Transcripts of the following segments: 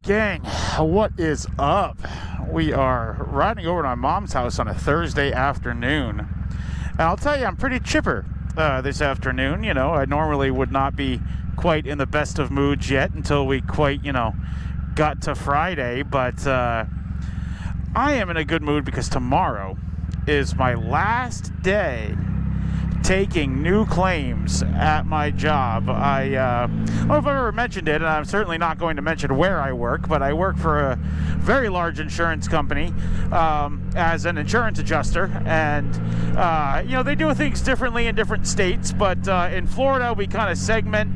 gang, what is up? We are riding over to my mom's house on a Thursday afternoon, and I'll tell you, I'm pretty chipper this afternoon. You know, I normally would not be quite in the best of moods yet until we quite, got to Friday, but I am in a good mood because tomorrow is my last day taking new claims at my job. I don't know if I've ever mentioned it, and I'm certainly not going to mention where I work, but I work for a very large insurance company as an insurance adjuster, and they do things differently in different states, but in Florida we kind of segment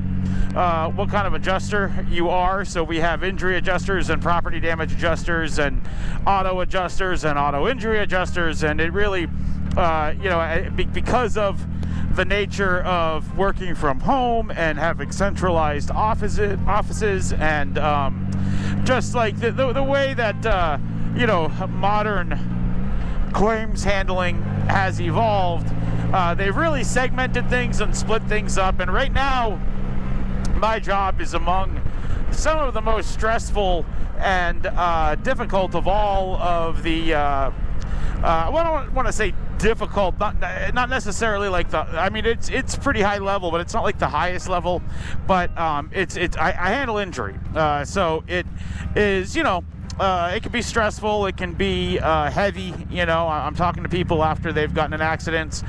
what kind of adjuster you are. So we have injury adjusters and property damage adjusters and auto adjusters and auto injury adjusters, and it really because of the nature of working from home and having centralized offices and just like the way that modern claims handling has evolved, they've really segmented things and split things up, and right now my job is among some of the most stressful and difficult of all of the I don't want to say difficult, not necessarily like it's pretty high level, but it's not like the highest level, but I handle injury, so it is, it can be stressful, it can be heavy. I'm talking to people after they've gotten in accidents.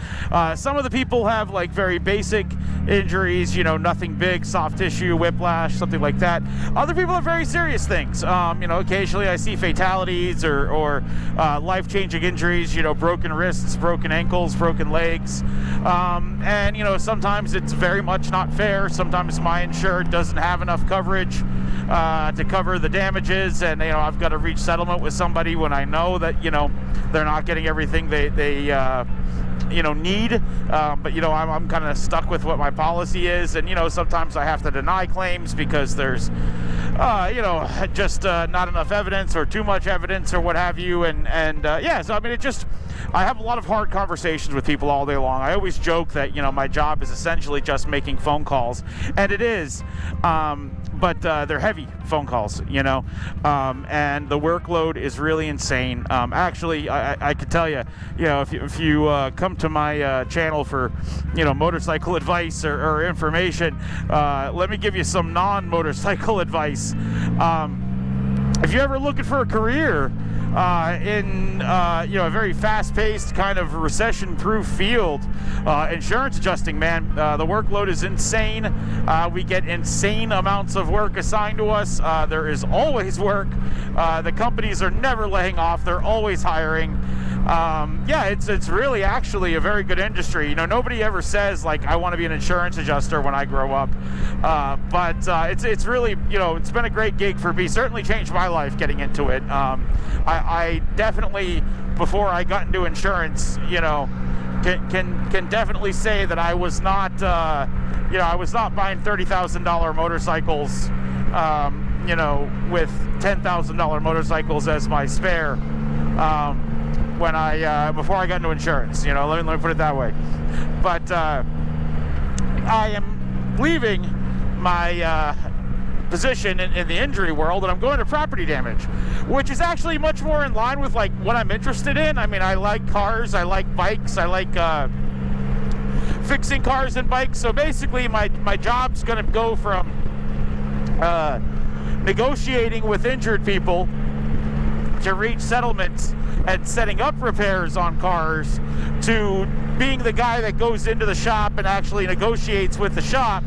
Some of the people have like very basic injuries, nothing big, soft tissue, whiplash, something like that. Other people have very serious things. Occasionally I see fatalities or life-changing injuries, broken wrists, broken ankles, broken legs. And sometimes it's very much not fair. Sometimes my insured doesn't have enough coverage to cover the damages, and I've got to reach settlement with somebody when I know that they're not getting everything they need, but I'm kind of stuck with what my policy is, and sometimes I have to deny claims because there's just not enough evidence or too much evidence or what have you, and so I have a lot of hard conversations with people all day long. I always joke that my job is essentially just making phone calls, and it is, but they're heavy phone calls, and the workload is really insane. Actually, I could tell you, if you come to my channel for motorcycle advice or information, let me give you some non-motorcycle advice. If you're ever looking for a career in a very fast-paced kind of recession-proof field, insurance adjusting, man, the workload is insane. We get insane amounts of work assigned to us. There is always work. The companies are never laying off. They're always hiring. It's really actually a very good industry. Nobody ever says like I want to be an insurance adjuster when I grow up, but it's really it's been a great gig for me. Certainly changed my life getting into it. I definitely, before I got into insurance, can definitely say that I was not I was not buying $30,000 motorcycles with $10,000 motorcycles as my spare. When before I got into insurance, let me put it that way. But I am leaving my position in the injury world, and I'm going to property damage, which is actually much more in line with like what I'm interested in. I mean, I like cars, I like bikes, I like fixing cars and bikes. So basically, my job's going to go from negotiating with injured people to reach settlements and setting up repairs on cars, to being the guy that goes into the shop and actually negotiates with the shop,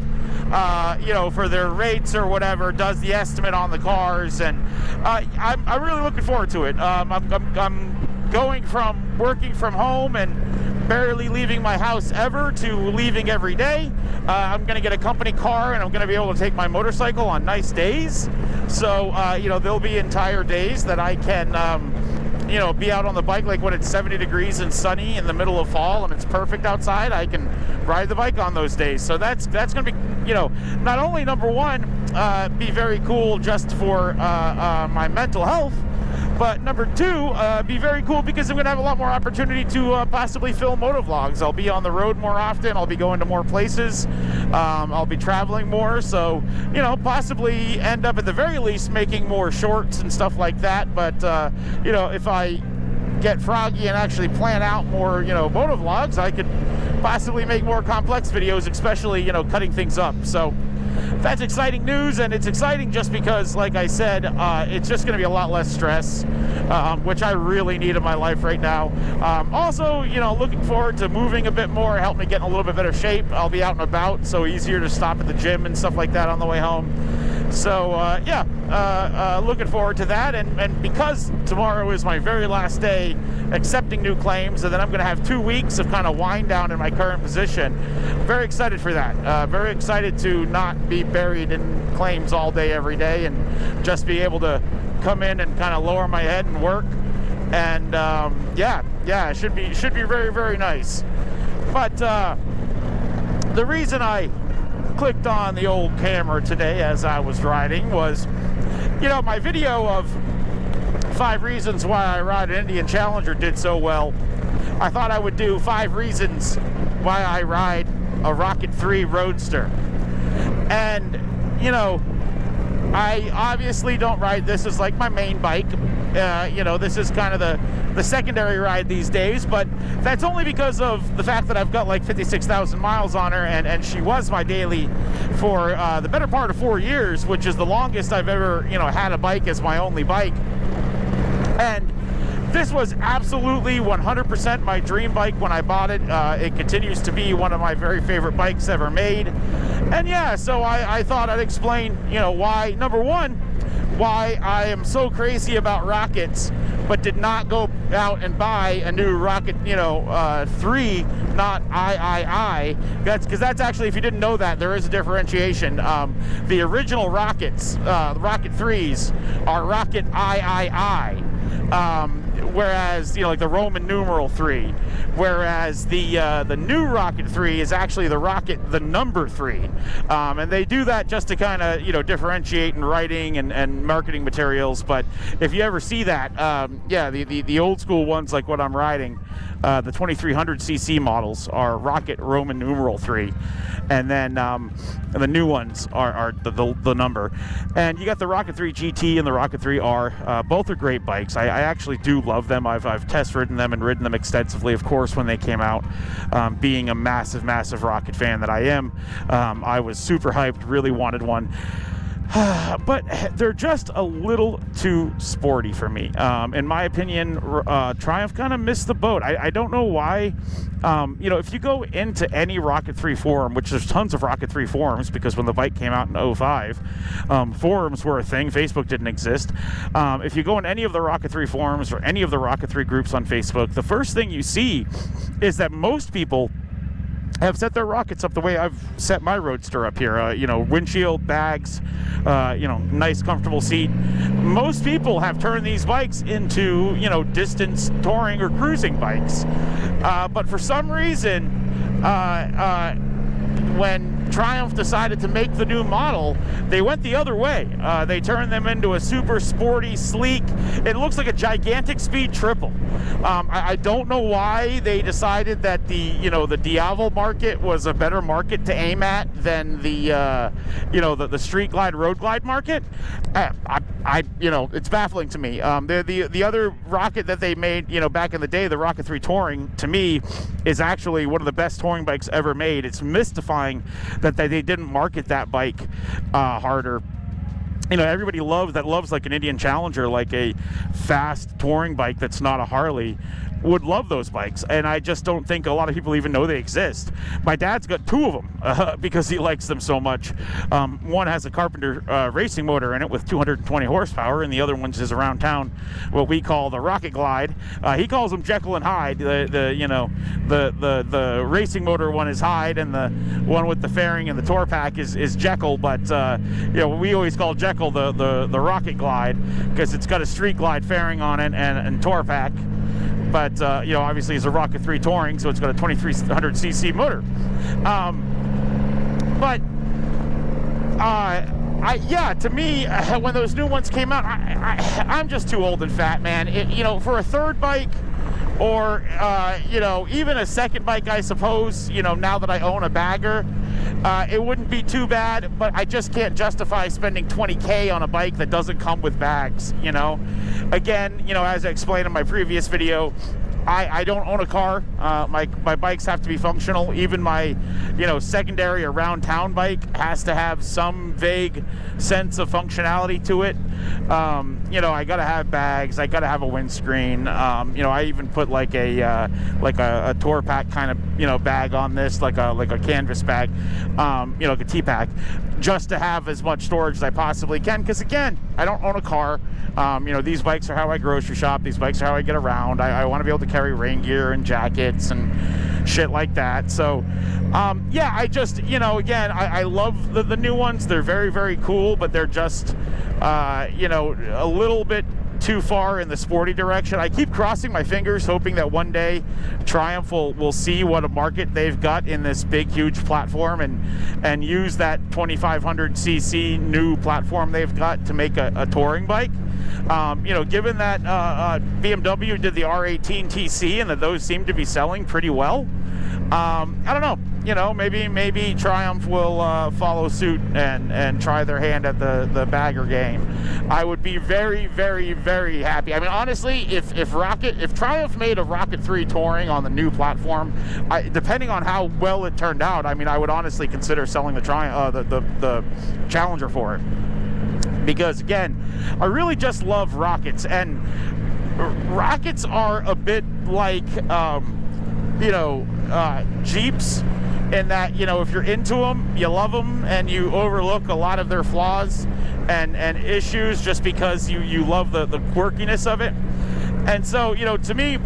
for their rates or whatever, does the estimate on the cars, and I'm really looking forward to it. I'm going from working from home and barely leaving my house ever to leaving every day. I'm going to get a company car, and I'm going to be able to take my motorcycle on nice days. So, there'll be entire days that I can, be out on the bike, like when it's 70 degrees and sunny in the middle of fall and it's perfect outside, I can ride the bike on those days. So that's going to be, not only number one, be very cool just for my mental health, But number two, be very cool because I'm going to have a lot more opportunity to possibly film motovlogs. I'll be on the road more often. I'll be going to more places. I'll be traveling more. So, you know, possibly end up at the very least making more shorts and stuff like that. But, you know, if I get froggy and actually plan out more, you know, motovlogs, I could possibly make more complex videos, especially, you know, cutting things up. So that's exciting news, and it's exciting just because, like I said, it's just going to be a lot less stress, which I really need in my life right now. Also, you know, looking forward to moving a bit more, help me get in a little bit better shape. I'll be out and about, so easier to stop at the gym and stuff like that on the way home. So, yeah, looking forward to that. And because tomorrow is my very last day accepting new claims, and then I'm going to have 2 weeks of kind of wind down in my current position, very excited for that. Very excited to not be buried in claims all day, every day, and just be able to come in and kind of lower my head and work. And, yeah, it should be very, very nice. But the reason I clicked on the old camera today as I was riding was, you know, my video of 5 reasons why I ride an Indian Challenger did so well. I thought I would do 5 reasons why I ride a Rocket III Roadster. And, you know, I obviously don't ride this as like my main bike. You know, this is kind of the secondary ride these days, but that's only because of the fact that I've got like 56,000 miles on her, and she was my daily for the better part of 4 years, which is the longest I've ever, you know, had a bike as my only bike. And this was absolutely 100% my dream bike when I bought it. It continues to be one of my very favorite bikes ever made. And yeah, so I thought I'd explain, you know, why, number one, why I am so crazy about rockets, but did not go out and buy a new Rocket, you know, 3, not III. That's because that's actually, if you didn't know that, there is a differentiation. The original rockets, the Rocket 3s, are Rocket III. Whereas, you know, like the Roman numeral 3, whereas the new Rocket 3 is actually the number 3, and they do that just to kind of, you know, differentiate in writing and marketing materials. But if you ever see that, yeah, the old school ones like what I'm riding, the 2300cc models are Rocket Roman numeral 3, and then the new ones are the number. And you got the Rocket 3 GT and the Rocket 3 R. Both are great bikes. I actually do love them. I've test ridden them and ridden them extensively, of course, when they came out. Being a massive Rocket fan that I am, I was super hyped, really wanted one. But they're just a little too sporty for me. In my opinion, Triumph kind of missed the boat. I don't know why. You know, if you go into any Rocket 3 forum, which there's tons of Rocket 3 forums, because when the bike came out in 2005, forums were a thing. Facebook didn't exist. If you go in any of the Rocket 3 forums or any of the Rocket 3 groups on Facebook, the first thing you see is that most people have set their rockets up the way I've set my Roadster up here. You know, windshield, bags, you know, nice comfortable seat. Most people have turned these bikes into, you know, distance touring or cruising bikes. But for some reason, when Triumph decided to make the new model, they went the other way. They turned them into a super sporty, sleek, it looks like a gigantic speed triple. I don't know why they decided that the, you know, the Diavel market was a better market to aim at than the, you know, the street glide, road glide market. You know, it's baffling to me. The other rocket that they made, you know, back in the day, the Rocket 3 Touring, to me, is actually one of the best touring bikes ever made. It's mystifying that they didn't market that bike harder. You know, everybody loves like an Indian Challenger, like a fast touring bike that's not a Harley, would love those bikes, and I just don't think a lot of people even know they exist. My dad's got 2 of them because he likes them so much. One has a Carpenter racing motor in it with 220 horsepower, and the other one's is around town, what we call the Rocket Glide. He calls them Jekyll and Hyde. The racing motor one is Hyde, and the one with the fairing and the tour pack is Jekyll. But you know, we always call Jekyll the Rocket Glide because it's got a street glide fairing on it and tour pack. But, you know, obviously it's a Rocket 3 Touring, so it's got a 2300cc motor. But yeah, to me, when those new ones came out, I'm just too old and fat, man. You know, for a third bike, or you know, even a second bike, I suppose, you know, now that I own a bagger, it wouldn't be too bad, but I just can't justify spending $20K on a bike that doesn't come with bags, you know. Again, you know, as I explained in my previous video, I don't own a car. My bikes have to be functional. Even my, you know, secondary around town bike has to have some vague sense of functionality to it. You know, I gotta have bags. I gotta have a windscreen. You know, I even put like a tour pack kind of, you know, bag on this, like a canvas bag, you know, like a tea pack, just to have as much storage as I possibly can. Because again, I don't own a car. You know, these bikes are how I grocery shop. These bikes are how I get around. I want to be able to carry rain gear and jackets and shit like that. So, yeah, I just, you know, again, I love the new ones. They're very, very cool, but they're just, you know, a little bit too far in the sporty direction. I keep crossing my fingers, hoping that one day Triumph will see what a market they've got in this big, huge platform and use that 2500cc new platform they've got to make a touring bike. You know, given that BMW did the R18 TC and that those seem to be selling pretty well, I don't know. You know, maybe Triumph will follow suit and try their hand at the bagger game. I would be very, very, very happy. I mean, honestly, if Triumph made a Rocket 3 Touring on the new platform, depending on how well it turned out, I mean, I would honestly consider selling the the Challenger for it. Because again, I really just love rockets, and rockets are a bit like, you know, Jeeps, in that, you know, if you're into them, you love them, and you overlook a lot of their flaws and issues just because you love the quirkiness of it. And so, you know, to me,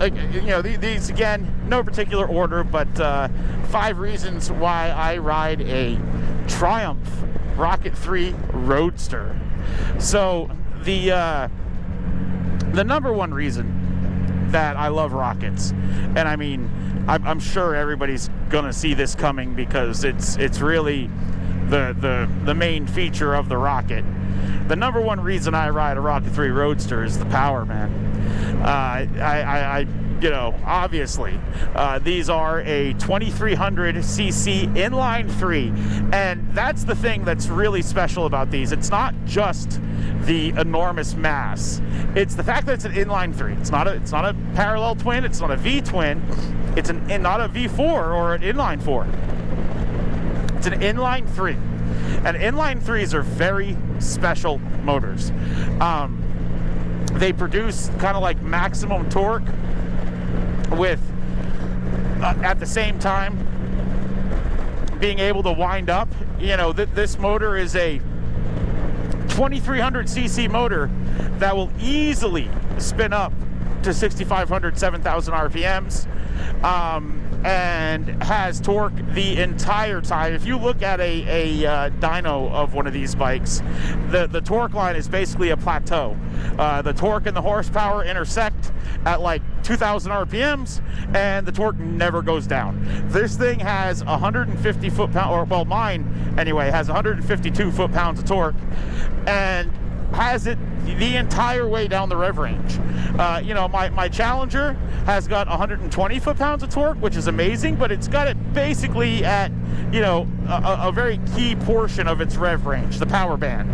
you know, these, again, no particular order, but 5 reasons why I ride a Triumph Rocket 3 Roadster. So the number one reason that I love rockets, and I mean, I'm sure everybody's gonna see this coming because it's really the main feature of the Rocket. The number one reason I ride a Rocket 3 Roadster is the power, man. I you know, obviously, these are a 2300cc inline 3, and that's the thing that's really special about these. It's not just the enormous mass; it's the fact that it's an inline 3. It's not a parallel twin. It's not a V twin. It's not a V4 or an inline 4. It's an inline 3, and inline 3s are very special motors. They produce kind of like maximum torque with at the same time being able to wind up. You know, this motor is a 2300cc motor that will easily spin up to 6,500, 7,000 RPMs, and has torque the entire time. If you look at a dyno of one of these bikes, the torque line is basically a plateau. The torque and the horsepower intersect at like 2,000 RPMs, and the torque never goes down. This thing has 150 foot-pounds, or well, mine anyway, has 152 foot-pounds of torque, and has it the entire way down the rev range. You know, my Challenger has got 120 foot-pounds of torque, which is amazing, but it's got it basically at, you know, a very key portion of its rev range, the power band.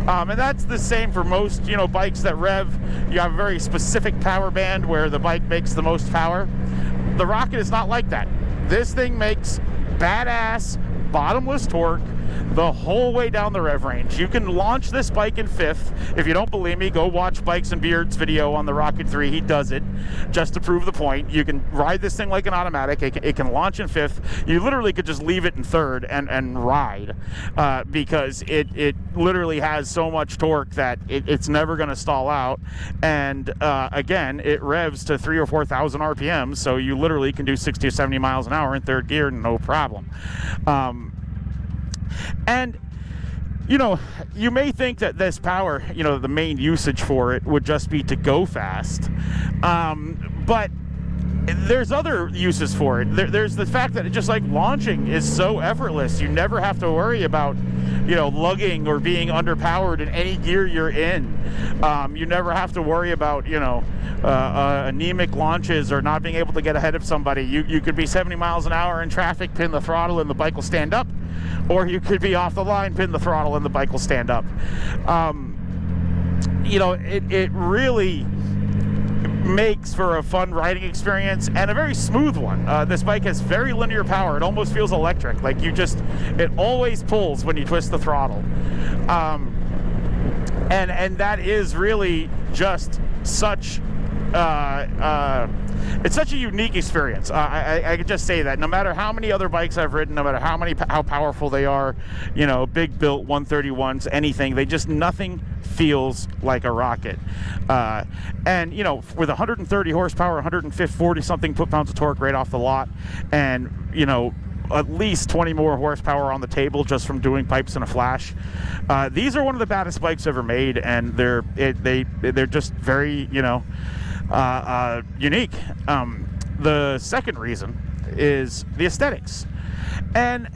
And that's the same for most, you know, bikes that rev. You have a very specific power band where the bike makes the most power. The Rocket is not like that. This thing makes badass, bottomless torque the whole way down the rev range. You can launch this bike in fifth. If you don't believe me, go watch Bikes and Beards video on the Rocket 3. He does it just to prove the point. You can ride this thing like an automatic. It can launch in fifth. You literally could just leave it in third and ride, because it literally has so much torque that it's never going to stall out. And again, it revs to 3,000 or 4,000 RPMs, so you literally can do 60 or 70 miles an hour in third gear, no problem. And, you know, you may think that this power, you know, the main usage for it would just be to go fast. But there's other uses for it. There's the fact that it just like launching is so effortless. You never have to worry about, you know, lugging or being underpowered in any gear you're in. You never have to worry about, you know, anemic launches or not being able to get ahead of somebody. You could be 70 miles an hour in traffic, pin the throttle, and the bike will stand up. Or you could be off the line, pin the throttle, and the bike will stand up. You know, it really makes for a fun riding experience and a very smooth one. This bike has very linear power. It almost feels electric. Like it always pulls when you twist the throttle. And that is really just such it's such a unique experience. I could just say that no matter how many other bikes I've ridden, no matter how powerful they are, you know, big built 131s, anything, nothing feels like a Rocket. And you know, with 130 horsepower, 140 something foot-pounds of torque right off the lot, and you know, at least 20 more horsepower on the table just from doing pipes in a flash. These are one of the baddest bikes ever made, and they're just very, you know, unique. The second reason is the aesthetics. And,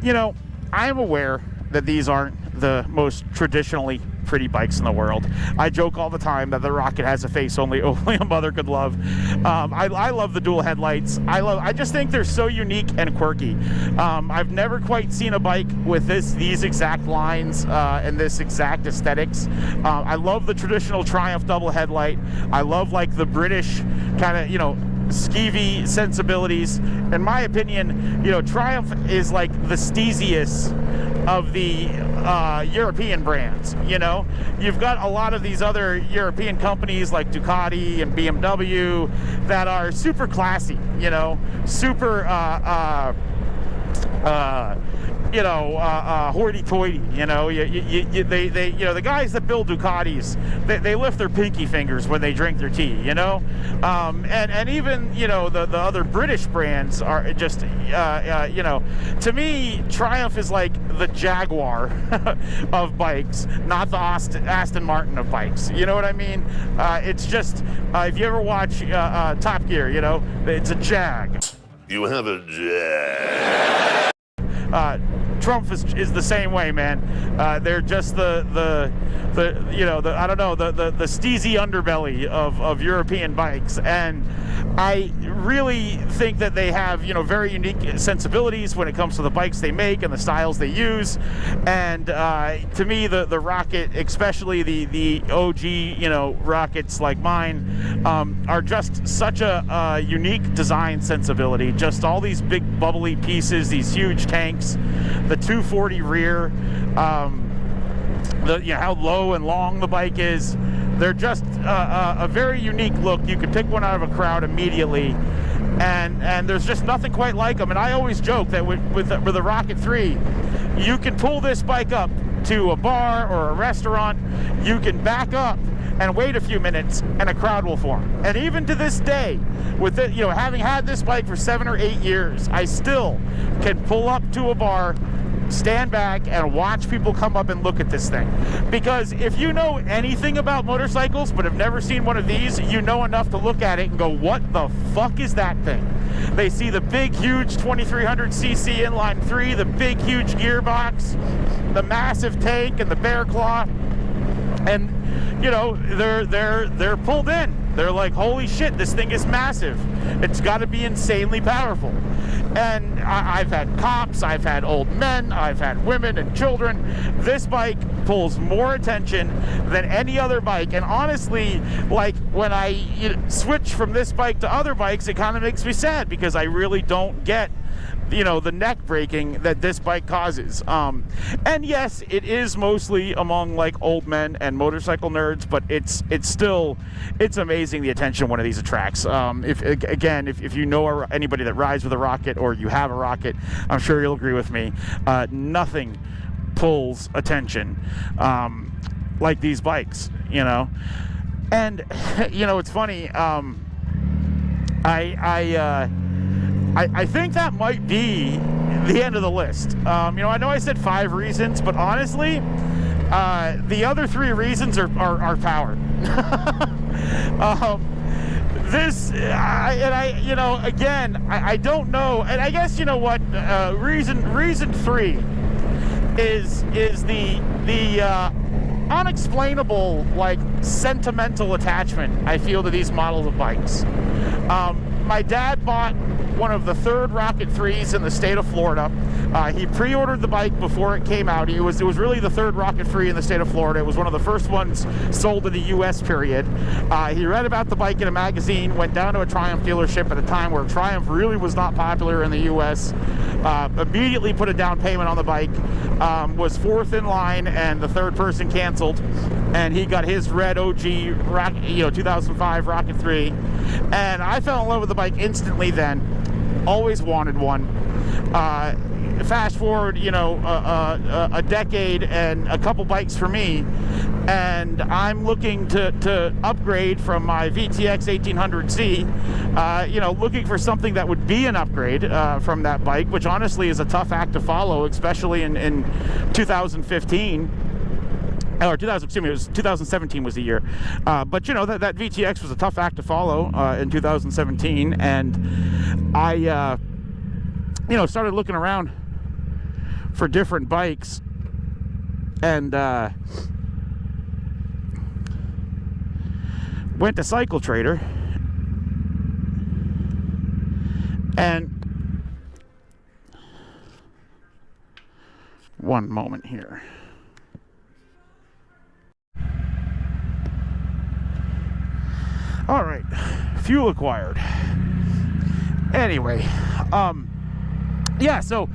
you know, I am aware that these aren't the most traditionally pretty bikes in the world. I joke all the time that the Rocket has a face only a mother could love. I love the dual headlights. I just think they're so unique and quirky. I've never quite seen a bike with these exact lines and this exact aesthetics. I love the traditional Triumph double headlight. I love like the British kind of, you know, skeevy sensibilities. In my opinion, you know, Triumph is like the steeziest of the European brands. You know, you've got a lot of these other European companies like Ducati and BMW that are super classy, you know, super you know, hoity-toity. You know, they you know, the guys that build Ducatis, they lift their pinky fingers when they drink their tea. You know, and even, you know, the other British brands are just you know, to me, Triumph is like the Jaguar of bikes, not the Aston Martin of bikes. You know what I mean? It's just if you ever watch Top Gear, you know, it's a Jag. You have a Jag. Trump is the same way, man. They're just the you know, I don't know, the steezy underbelly of European bikes, and I really think that they have, you know, very unique sensibilities when it comes to the bikes they make and the styles they use. And to me, the Rocket, especially the OG, you know, Rockets like mine, are just such a unique design sensibility. Just all these big bubbly pieces, these huge tanks, the 240 rear, you know, how low and long the bike is. They're just a very unique look. You can pick one out of a crowd immediately, and there's just nothing quite like them. And I always joke that with the Rocket 3, you can pull this bike up to a bar or a restaurant, you can back up and wait a few minutes, and a crowd will form. And even to this day, with it, you know, having had this bike for 7 or 8 years, I still can pull up to a bar, stand back, and watch people come up and look at this thing. Because if you know anything about motorcycles but have never seen one of these, you know enough to look at it and go, what the fuck is that thing? They see the big, huge 2300cc inline 3, the big, huge gearbox, the massive tank, and the bear claw, and you know, they're pulled in. They're like, holy shit, this thing is massive. It's got to be insanely powerful. And I've had cops, I've had old men, I've had women and children. This bike pulls more attention than any other bike. And honestly, like when I switch from this bike to other bikes, it kind of makes me sad because I really don't get, you know, the neck breaking that this bike causes. And yes, it is mostly among like old men and motorcycle nerds, but it's amazing the attention one of these attracts. If you know anybody that rides with a Rocket or you have a Rocket, I'm sure you'll agree with me. Nothing pulls attention like these bikes, you know. And you know, it's funny. I think that might be the end of the list. You know, I know I said 5 reasons, but honestly, the other 3 reasons are power. you know, again, I don't know, and I guess, you know what, reason 3 is the unexplainable, like, sentimental attachment I feel to these models of bikes. My dad bought one of the third Rocket 3s in the state of Florida. He pre-ordered the bike before it came out. It was really the third Rocket 3 in the state of Florida. It was one of the first ones sold in the U.S. period. He read about the bike in a magazine, went down to a Triumph dealership at a time where Triumph really was not popular in the U.S. Immediately put a down payment on the bike, was fourth in line, and the third person canceled, and he got his red OG 2005 Rocket 3, and I fell in love with the bike instantly then. Always wanted one. Fast forward, you know, a decade and a couple bikes for me, and I'm looking to upgrade from my VTX 1800C, you know, looking for something that would be an upgrade from that bike, which honestly is a tough act to follow, especially in 2015. Or 2017 was the year. But, you know, that VTX was a tough act to follow in 2017. And I, you know, started looking around for different bikes. And went to Cycle Trader. And one moment here. All right, fuel acquired. Anyway, yeah, so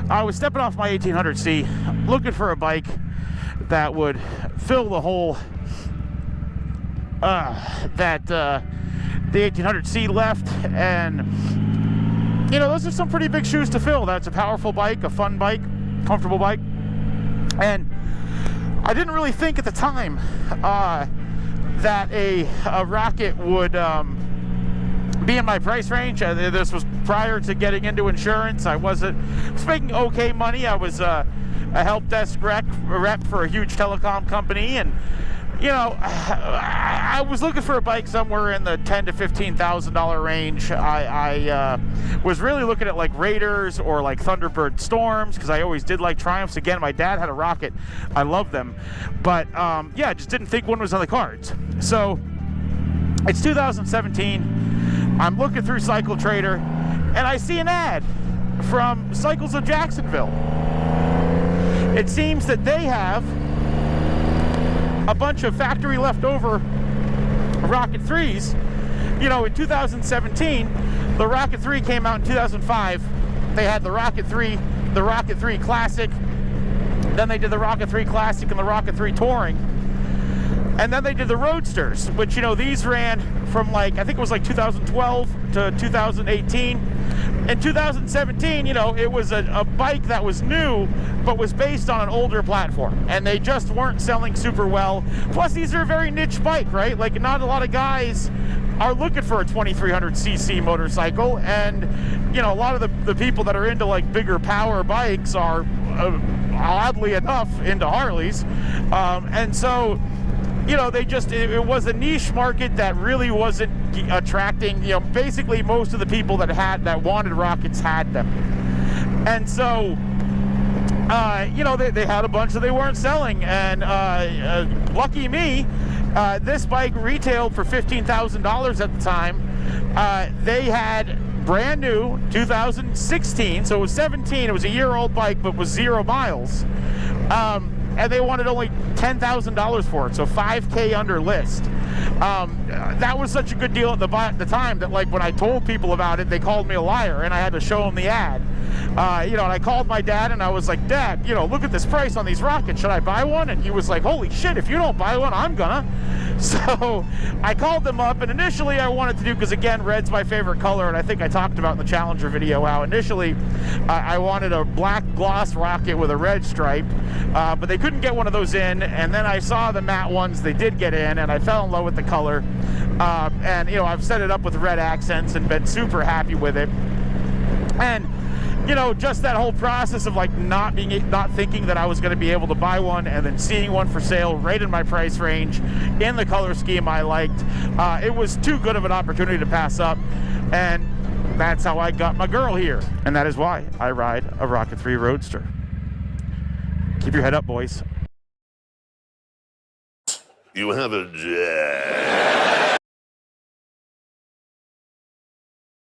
I was stepping off my 1800C, looking for a bike that would fill the hole that the 1800C left, and you know, those are some pretty big shoes to fill. That's a powerful bike, a fun bike, comfortable bike, and I didn't really think at the time that a Rocket would be in my price range. This was prior to getting into insurance. I was making okay money. I was a help desk rep for a huge telecom company, and you know, I was looking for a bike somewhere in the $10,000 to $15,000 range. I was really looking at like Raiders or like Thunderbird Storms, because I always did like Triumphs. Again, my dad had a Rocket. I love them. But yeah, I just didn't think one was on the cards. So it's 2017. I'm looking through Cycle Trader, and I see an ad from Cycles of Jacksonville. It seems that they have a bunch of factory leftover Rocket 3s. You know, in 2017, the Rocket 3 came out in 2005. They had the Rocket 3, the Rocket 3 Classic, then they did the Rocket 3 Classic and the Rocket 3 Touring. And then they did the Roadsters, which, you know, these ran from like, I think it was like 2012 to 2018. In 2017, you know, it was a bike that was new, but was based on an older platform. And they just weren't selling super well. Plus, these are a very niche bike, right? Like, not a lot of guys are looking for a 2300cc motorcycle. And, you know, a lot of the people that are into, like, bigger power bikes are, oddly enough, into Harleys. And so, you know, it was a niche market that really wasn't attracting, you know, basically most of the people that wanted Rockets had them. And so, you know, they had a bunch that they weren't selling, and lucky me, this bike retailed for $15,000 at the time. They had brand new 2016, so it was 17, it was a year-old bike, but was 0 miles. And they wanted only $10,000 for it, so $5K under list. That was such a good deal at the time that, like, when I told people about it, they called me a liar, and I had to show them the ad. You know, and I called my dad, and I was like, Dad, you know, look at this price on these Rockets. Should I buy one? And he was like, holy shit, if you don't buy one, I'm gonna. So I called them up, and initially I wanted to do, because again, red's my favorite color, and I think I talked about in the Challenger video how initially I wanted a black gloss Rocket with a red stripe, but they couldn't get one of those in, and then I saw the matte ones they did get in, and I fell in love with the color. And, you know, I've set it up with red accents and been super happy with it. And you know, just that whole process of like not thinking that I was going to be able to buy one, and then seeing one for sale right in my price range in the color scheme I liked, it was too good of an opportunity to pass up, and that's how I got my girl here, and that is why I ride a Rocket III Roadster. Keep your head up, boys. You have a jet.